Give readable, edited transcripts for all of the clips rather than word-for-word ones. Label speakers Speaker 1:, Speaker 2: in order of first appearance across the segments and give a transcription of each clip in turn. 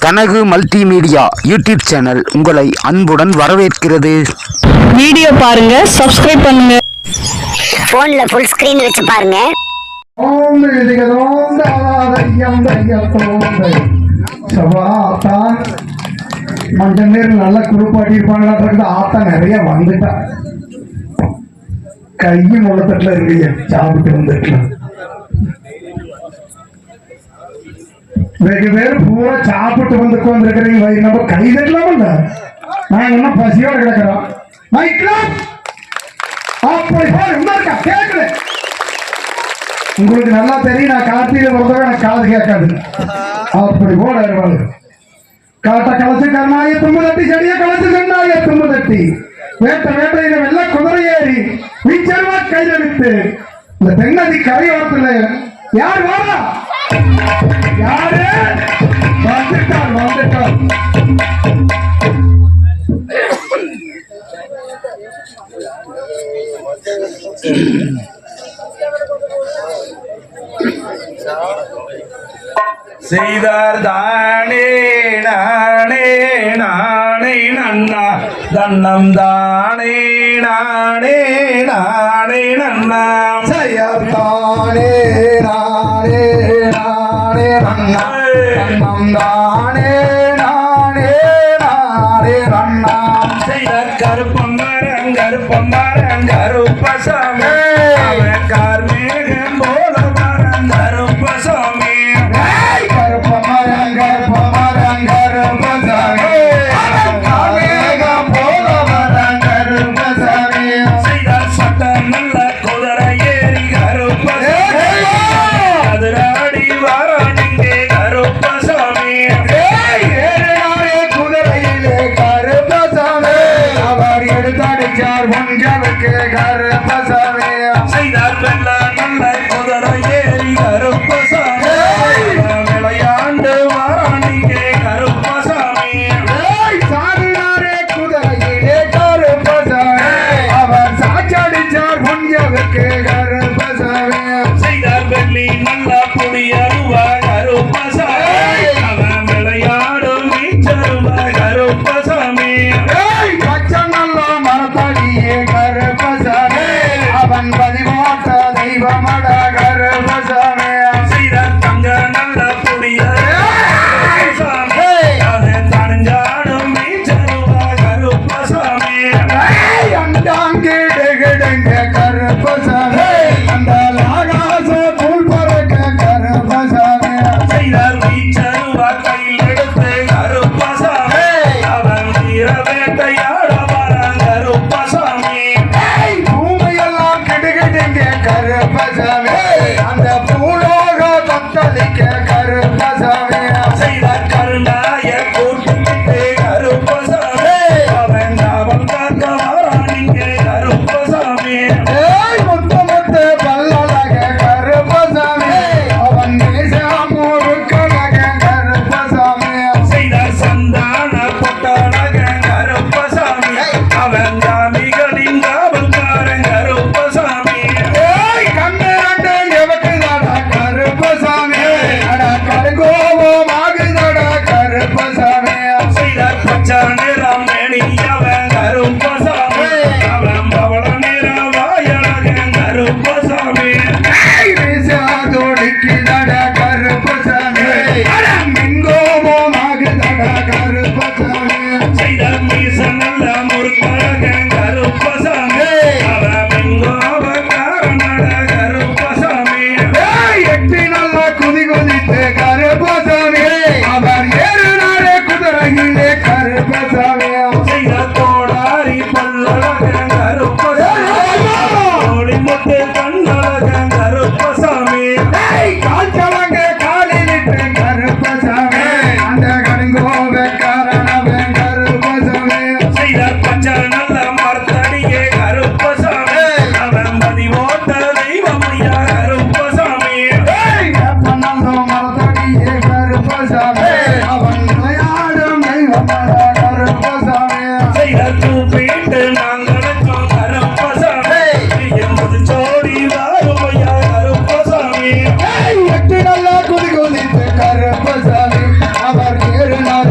Speaker 1: Kanagu multimedia YouTube channel உங்களை அன்புடன் வரவேற்கிறது.
Speaker 2: வீடியோ பாருங்க, சப்ஸ்கிரைப் பண்ணுங்க.
Speaker 3: போன்ல ஃபுல் ஸ்கிரீன் வச்சு பாருங்க.
Speaker 4: மஞ்ச நீர் நல்ல குறுப்பாட்டி இருப்பாங்க. ஆத்தா நிறைய வந்துட்டா கையும் முள்ளத்தட்டுல இருக்கு, சாப்பிட்டு வந்துட்டு வெகு பேர் பூரா சாப்பிட்டு வந்து உட்காந்துருக்கிறீங்க. நம்ம கை தட்டலாம் இல்ல, நாங்க என்ன பசியோட கிடக்கிறோம். அப்படி இருக்கா கேட்கல. உங்களுக்கு நல்லா தெரியும், நான் கார்த்திகை பிறந்தவங்க எனக்கு காது கேட்காது. அப்படி போல இருவாங்க. காட்ட களைச்சு கண்ணாய தும்பு தட்டி, செடிய களைச்சு கண்ணாய தும்பு தட்டி, வேட்ட வேட்டையில வெள்ள குதிரை ஏறி வீச்சருவா கையெழுத்து இந்த தென்னதி கரையோரத்துல யார் வாரா? யாரு வந்துட்டார்? வந்துட்டார்.
Speaker 5: செய்தார் தானே நானே நானே நன்னா தன்னம் தானே நானே நானே நன்னா
Speaker 4: செய்யத்தானே நானே நானே நன்னா தன்னம் தானே நானே நானே நன்னா
Speaker 5: செய்தார் கருப்பமரங் கருப்பமரங் கருப்பசாமி அவன் கார்மேகம் போல மரங் கருப்பசாமி
Speaker 4: குதி குதித்து கருப்பசாமி அவர் ஏறினார்.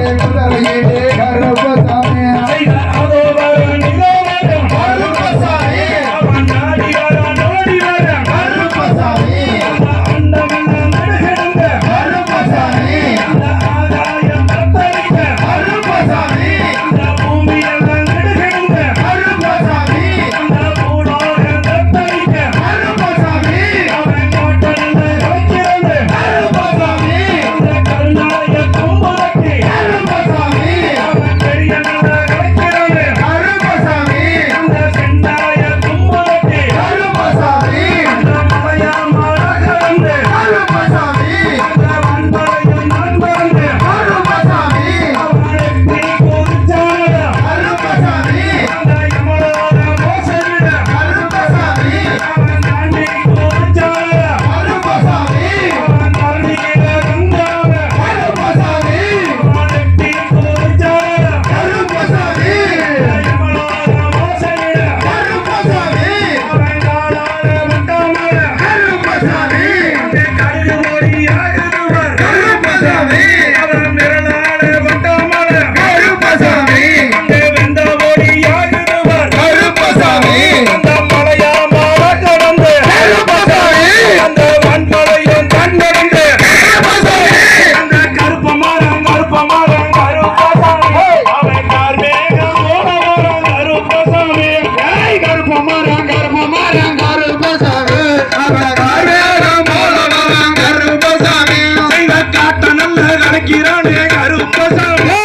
Speaker 5: குடிக்கிறானே கருப்பசாமி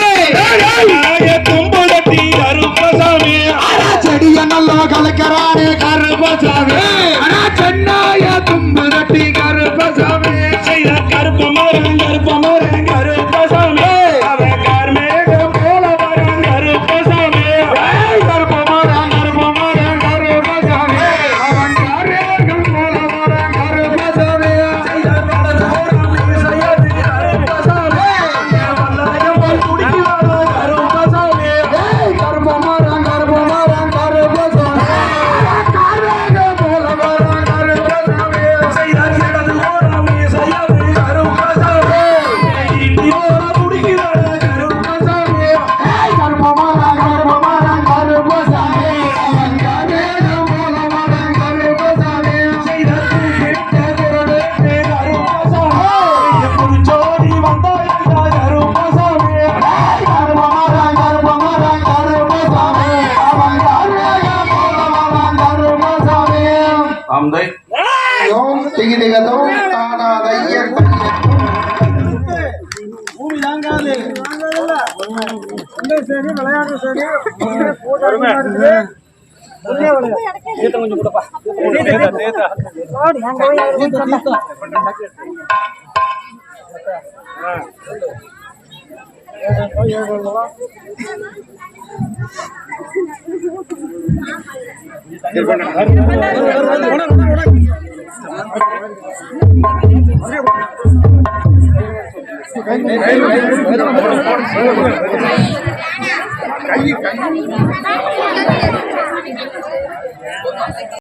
Speaker 5: தும்பு தட்டி கருப்பசாமி
Speaker 4: செடிய நல்லா கலக்கிறானே கருப்பசாமி சென்னாய தும்பு தட்டி கருப்பசாமி
Speaker 5: செய்த கருப்பமரம் கருப்பசாமி அவன் கார்மேகம் போல வரும் கருப்பசாமி
Speaker 4: கருப்பமரம் கருப்பசாமி அவன் காரியர்கள் போல வரும் கருப்பசாமி
Speaker 5: செய்த கடலோரம் இசையது கருப்பசாமி வல்லாயம் போல் குடிக்கிறானோ கருப்பசாமி
Speaker 4: கருப்பமரம் கருப்பசாமி காரியர்கள் போல வரும் கருப்பசாமி
Speaker 5: செய்த கடலோரம் இசையது கருப்பசாமி இந்தியோர குடிக்கிறானோ கருப்பசாமி
Speaker 4: கருப்பமரம் கருப்பசாமி அவன் காரியர்கள் போல வரும் கருப்பசாமி
Speaker 5: செய்த தூக்கிட்ட குரலுக்கு கருப்பசாமி புதுச்சோடி வந்தாயா கருப்பசாமி
Speaker 4: கருப்பமரம் கருப்பசாமி அவன் காரியர்கள் போல வரும் கருப்பசாமி
Speaker 5: அம்தை
Speaker 4: ஓம் திகிதிகதோ தானாதையர்